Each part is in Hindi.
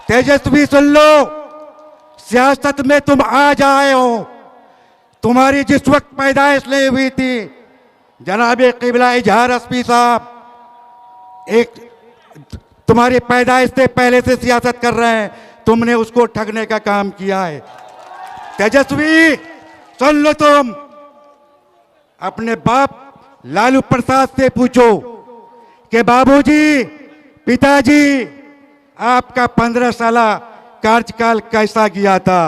तेजस्वी सुन लो, सियासत में तुम आज आए हो। तुम्हारी जिस वक्त पैदाइश नहीं हुई थी, जनाब क़िबला इजहार हस्बी साहब एक तुम्हारी पैदाइश से पहले से सियासत कर रहे हैं, तुमने उसको ठगने का काम किया है। तेजस्वी सुन लो, तुम अपने बाप लालू प्रसाद से पूछो कि बाबूजी, पिताजी, आपका 15 साल कार्यकाल कैसा गया था।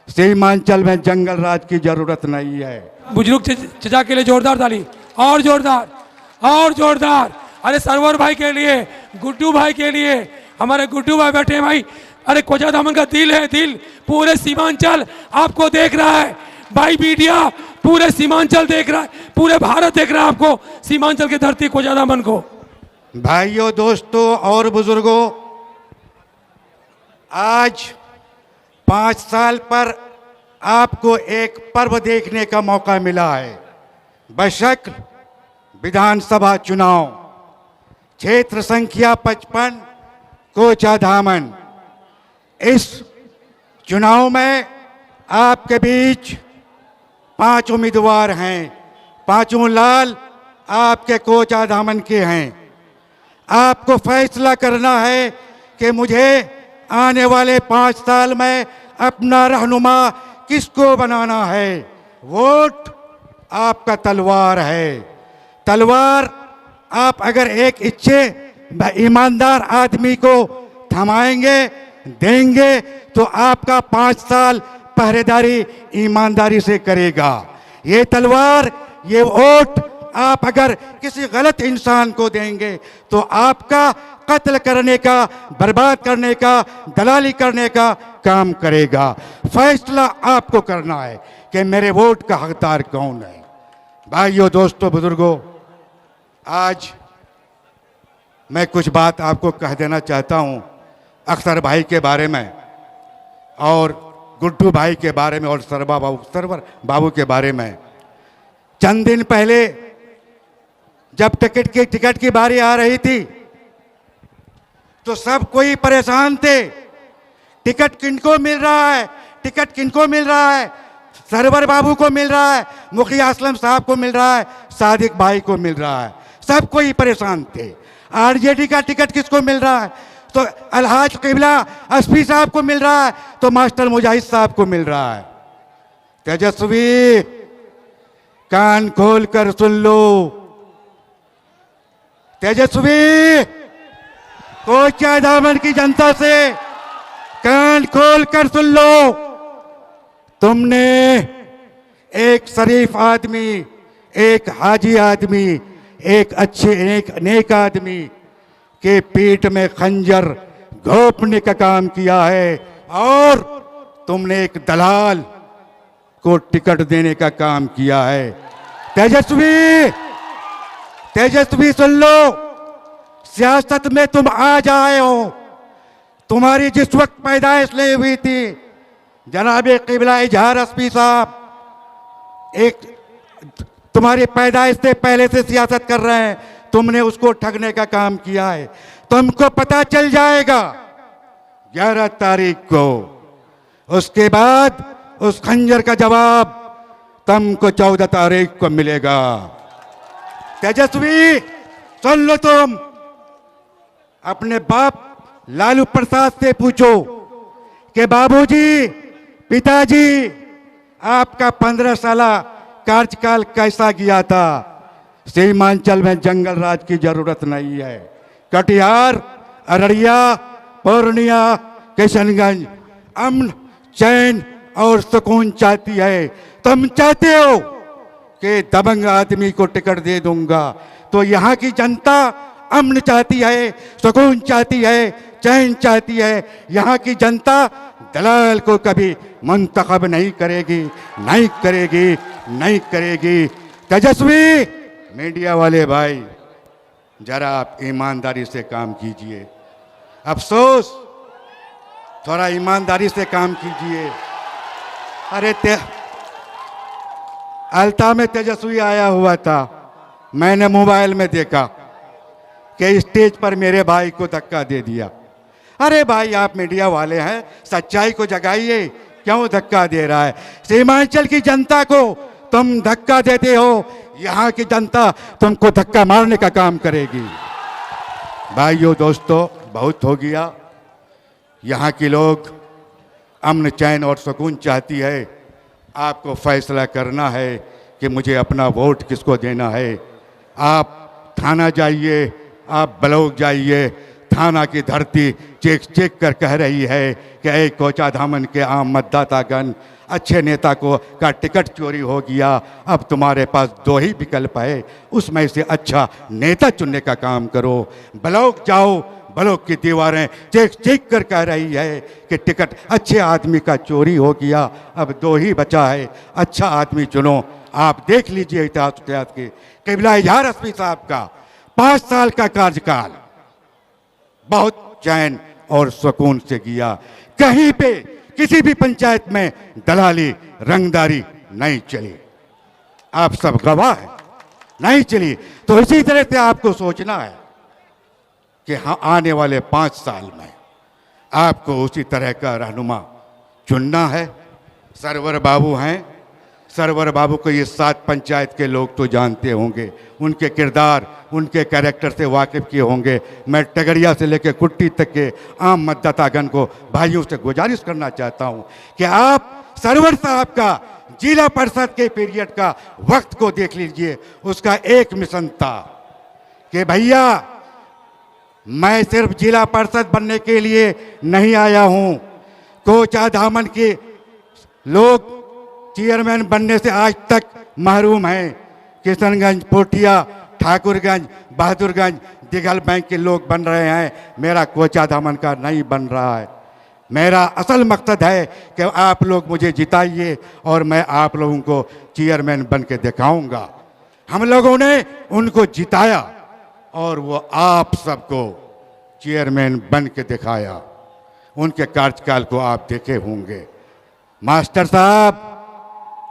सीमांचल में जंगल राज की जरूरत नहीं है। बुजुर्ग चचा के लिए जोरदार ताली, और जोरदार, और जोरदार। अरे सरवर भाई के लिए, गुड्डू भाई के लिए, हमारे गुड्डू भाई बैठे भाई। अरे कोचा दामन का दिल है, दिल पूरे सीमांचल आपको देख रहा है भाई। मीडिया पूरे सीमांचल देख रहा है, पूरे भारत देख रहा है आपको, सीमांचल की धरती कोचा दामन को। भाइयों, दोस्तों और बुजुर्गों, आज 5 साल पर आपको एक पर्व देखने का मौका मिला है। बेशक विधानसभा चुनाव, क्षेत्र संख्या 55 कोचा धामन, इस चुनाव में आपके बीच 5 उम्मीदवार हैं। 5 लाल आपके कोचा धामन के हैं। आपको फैसला करना है कि मुझे आने वाले 5 साल में अपना रहनुमा किसको बनाना है। वोट आपका तलवार है। तलवार आप अगर एक इच्छे ईमानदार आदमी को थमाएंगे, देंगे, तो आपका 5 साल पहरेदारी ईमानदारी से करेगा। ये तलवार, ये वोट आप अगर किसी गलत इंसान को देंगे तो आपका कत्ल करने का, बर्बाद करने का, दलाली करने का काम करेगा। फैसला आपको करना है कि मेरे वोट का हकदार कौन है। भाइयों, दोस्तों, बुजुर्गों, आज मैं कुछ बात आपको कह देना चाहता हूं अख्तर भाई के बारे में, और गुड्डू भाई के बारे में, और सरवर बाबू के बारे में। चंद दिन पहले जब टिकट की बारी आ रही थी तो सब कोई परेशान थे। टिकट किनको मिल रहा है, टिकट किनको मिल रहा है। सरवर बाबू को मिल रहा है, मुखिया असलम साहब को मिल रहा है, सादिक भाई को मिल रहा है। सब कोई परेशान थे। आरजेडी का टिकट किसको मिल रहा है, तो अलहाज क़िबला हस्बी साहब को मिल रहा है, तो मास्टर मुजाहिद साहब को मिल रहा है। तेजस्वी, कान खोल कर सुन लो। तेजस्वी, कोचा दामन की जनता से कान खोल कर सुन लो। तुमने एक शरीफ आदमी, एक हाजी आदमी, एक अच्छे नेक आदमी के पीठ में खंजर घोंपने का काम किया है, और तुमने एक दलाल को टिकट देने का काम किया है। तेजस्वी, तेजस्वी सुन लो, सियासत में तुम आज आए हो। तुम्हारी जिस वक्त पैदाइश नहीं हुई थी, जनाब क़िबला इजहार हस्बी साहब एक तुम्हारी पैदाइश से पहले से सियासत कर रहे हैं, तुमने उसको ठगने का काम किया है। तुमको पता चल जाएगा 11 तारीख को। उसके बाद उस खंजर का जवाब तुमको 14 तारीख को मिलेगा। तेजस्वी सुन लो, तुम अपने बाप लालू प्रसाद से पूछो कि बाबूजी, पिताजी, आपका 15 साल कार्यकाल कैसा गया था। सीमांचल में जंगल राज की जरूरत नहीं है। कटिहार, अररिया, पूर्णिया, किशनगंज अमन, चैन और सुकून चाहती है। तुम चाहते हो कि दबंग आदमी को टिकट दे दूंगा, तो यहाँ की जनता अमन चाहती है, सुकून चाहती है, चैन चाहती है। यहाँ की जनता दलाल को कभी मुंतखब नहीं करेगी, नहीं करेगी, नहीं करेगी। तेजस्वी, मीडिया वाले भाई, जरा आप ईमानदारी से काम कीजिए। अफसोस, थोड़ा ईमानदारी से काम कीजिए। अरे अल्ता में तेजस्वी आया हुआ था, मैंने मोबाइल में देखा कि स्टेज पर मेरे भाई को धक्का दे दिया। अरे भाई आप मीडिया वाले हैं, सच्चाई को जगाइए, क्यों धक्का दे रहा है? सीमांचल की जनता को तुम धक्का देते हो, यहाँ की जनता तुमको धक्का मारने का काम करेगी। भाइयों दोस्तों, बहुत हो गया। यहाँ के लोग अमन चैन और सुकून चाहती है। आपको फैसला करना है कि मुझे अपना वोट किसको देना है। आप थाना जाइए, आप ब्लॉक जाइए, थाना की धरती चेक चेक कर कह रही है कि ए कोचाधामन के आम मतदातागण, अच्छे नेता को का टिकट चोरी हो गया, अब तुम्हारे पास दो ही विकल्प है, उसमें से अच्छा नेता चुनने का काम करो। ब्लॉक जाओ, ब्लॉक की दीवारें चेक चेक कर कह रही है कि टिकट अच्छे आदमी का चोरी हो गया, अब दो ही बचा है, अच्छा आदमी चुनो। आप देख लीजिए इतिहास के क़िबला इजहार रश्मी साहब का 5 साल का कार्यकाल बहुत चैन और सुकून से गया। कहीं पे किसी भी पंचायत में दलाली रंगदारी नहीं चली, आप सब गवाह हैं, नहीं चली। तो इसी तरह से आपको सोचना है कि हाँ, आने वाले 5 साल में आपको उसी तरह का रहनुमा चुनना है। सरवर बाबू हैं, सरवर बाबू को ये 7 पंचायत के लोग तो जानते होंगे, उनके किरदार, उनके कैरेक्टर से वाकिफ़ किए होंगे। मैं टगरिया से लेकर कुट्टी तक के आम मतदातागण को, भाइयों से गुजारिश करना चाहता हूँ कि आप सरवर साहब का जिला परिषद के पीरियड का वक्त को देख लीजिए। उसका एक मिशन था कि भैया मैं सिर्फ जिला परिषद बनने के लिए नहीं आया हूँ, कोचाधामन के लोग चेयरमैन बनने से आज तक महरूम हैं। किशनगंज, पोठिया, ठाकुरगंज, बहादुरगंज, दिघल बैंक के लोग बन रहे हैं, मेरा कोचाधामन का नहीं बन रहा है। मेरा असल मकसद है कि आप लोग मुझे जिताइए और मैं आप लोगों को चेयरमैन बन के दिखाऊँगा। हम लोगों ने उनको जिताया और वो आप सबको चेयरमैन बन के दिखाया। उनके कार्यकाल को आप देखे होंगे। मास्टर साहब,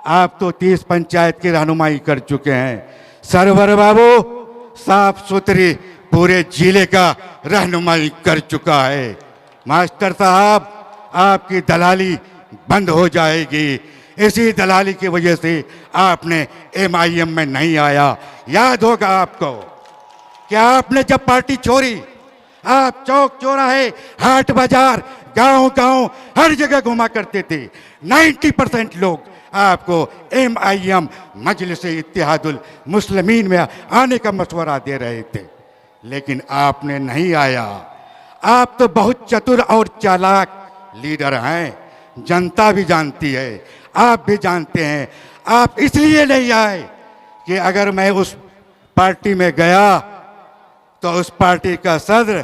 आप तो 30 पंचायत की रहनुमाई कर चुके हैं। सरवर बाबू साफ सुथरी पूरे जिले का रहनुमाई कर चुका है। मास्टर साहब, आपकी दलाली बंद हो जाएगी। इसी दलाली की वजह से आपने MIM में नहीं आया। याद होगा आपको कि आपने जब पार्टी छोड़ी, आप चौक चौराहे, हाट बाजार, गांव गांव हर जगह घुमा करते थे। 90% लोग आपको MIM मजलिस इत्तेहादुल मुस्लिमीन में आने का मशवरा दे रहे थे, लेकिन आपने नहीं आया। आप तो बहुत चतुर और चालाक लीडर हैं, जनता भी जानती है, आप भी जानते हैं। आप इसलिए नहीं आए कि अगर मैं उस पार्टी में गया तो उस पार्टी का सदर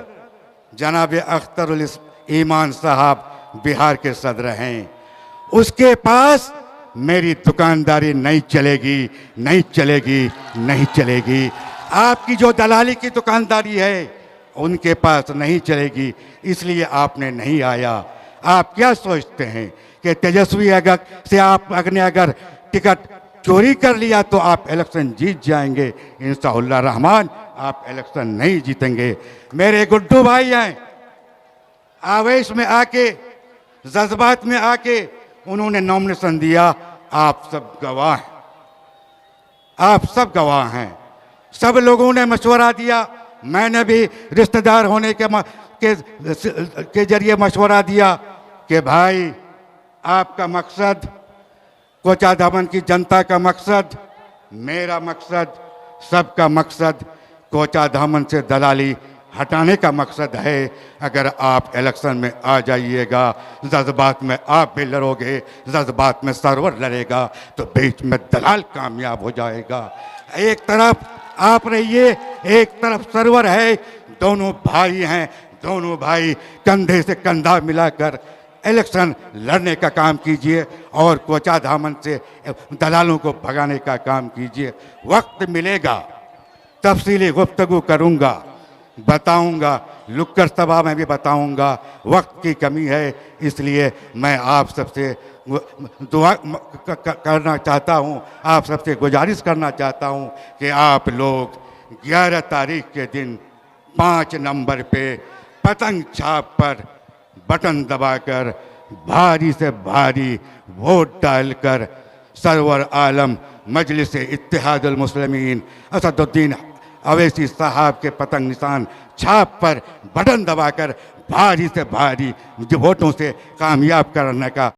जनाब अख्तरुल ईमान साहब बिहार के सदर हैं, उसके पास मेरी दुकानदारी नहीं चलेगी, नहीं चलेगी, नहीं चलेगी। आपकी जो दलाली की दुकानदारी है उनके पास नहीं चलेगी, इसलिए आपने नहीं आया। आप क्या सोचते हैं कि तेजस्वी अगर से आप अगर टिकट चोरी कर लिया तो आप इलेक्शन जीत जाएंगे? इंशाअल्लाह रहमान आप इलेक्शन नहीं जीतेंगे। मेरे गुड्डू भाई हैं, आवेश में आके, जज्बात में आके उन्होंने नॉमिनेशन दिया। आप सब गवाह हैं, आप सब गवाह हैं। सब लोगों ने मशवरा दिया, मैंने भी रिश्तेदार होने के जरिए मशवरा दिया कि भाई आपका मकसद, कोचाधामन की जनता का मकसद, मेरा मकसद, सबका मकसद कोचाधामन से दलाली हटाने का मकसद है। अगर आप इलेक्शन में आ जाइएगा, जज्बात में आप भी लड़ोगे, जज्बात में सरवर लड़ेगा, तो बीच में दलाल कामयाब हो जाएगा। एक तरफ आप रहिए, एक तरफ सरवर है, दोनों भाई हैं, दोनों भाई कंधे से कंधा मिलाकर इलेक्शन लड़ने का काम कीजिए और कोचाधामन से दलालों को भगाने का काम कीजिए। वक्त मिलेगा, तफसीली गुफ्तगू करूँगा, बताऊंगा, लुक्कर सभा में भी बताऊंगा। वक्त की कमी है, इसलिए मैं आप सबसे दुआ करना चाहता हूं, आप सबसे गुजारिश करना चाहता हूं कि आप लोग 11 तारीख के दिन 5 नंबर पे पतंग छाप पर बटन दबाकर भारी से भारी वोट डालकर सरवर आलम मजलिस इत्तेहादुल मुस्लिमीन असदुद्दीन अवैसी साहब के पतंग निशान छाप पर बटन दबाकर भारी से भारी वोटों से कामयाब करने का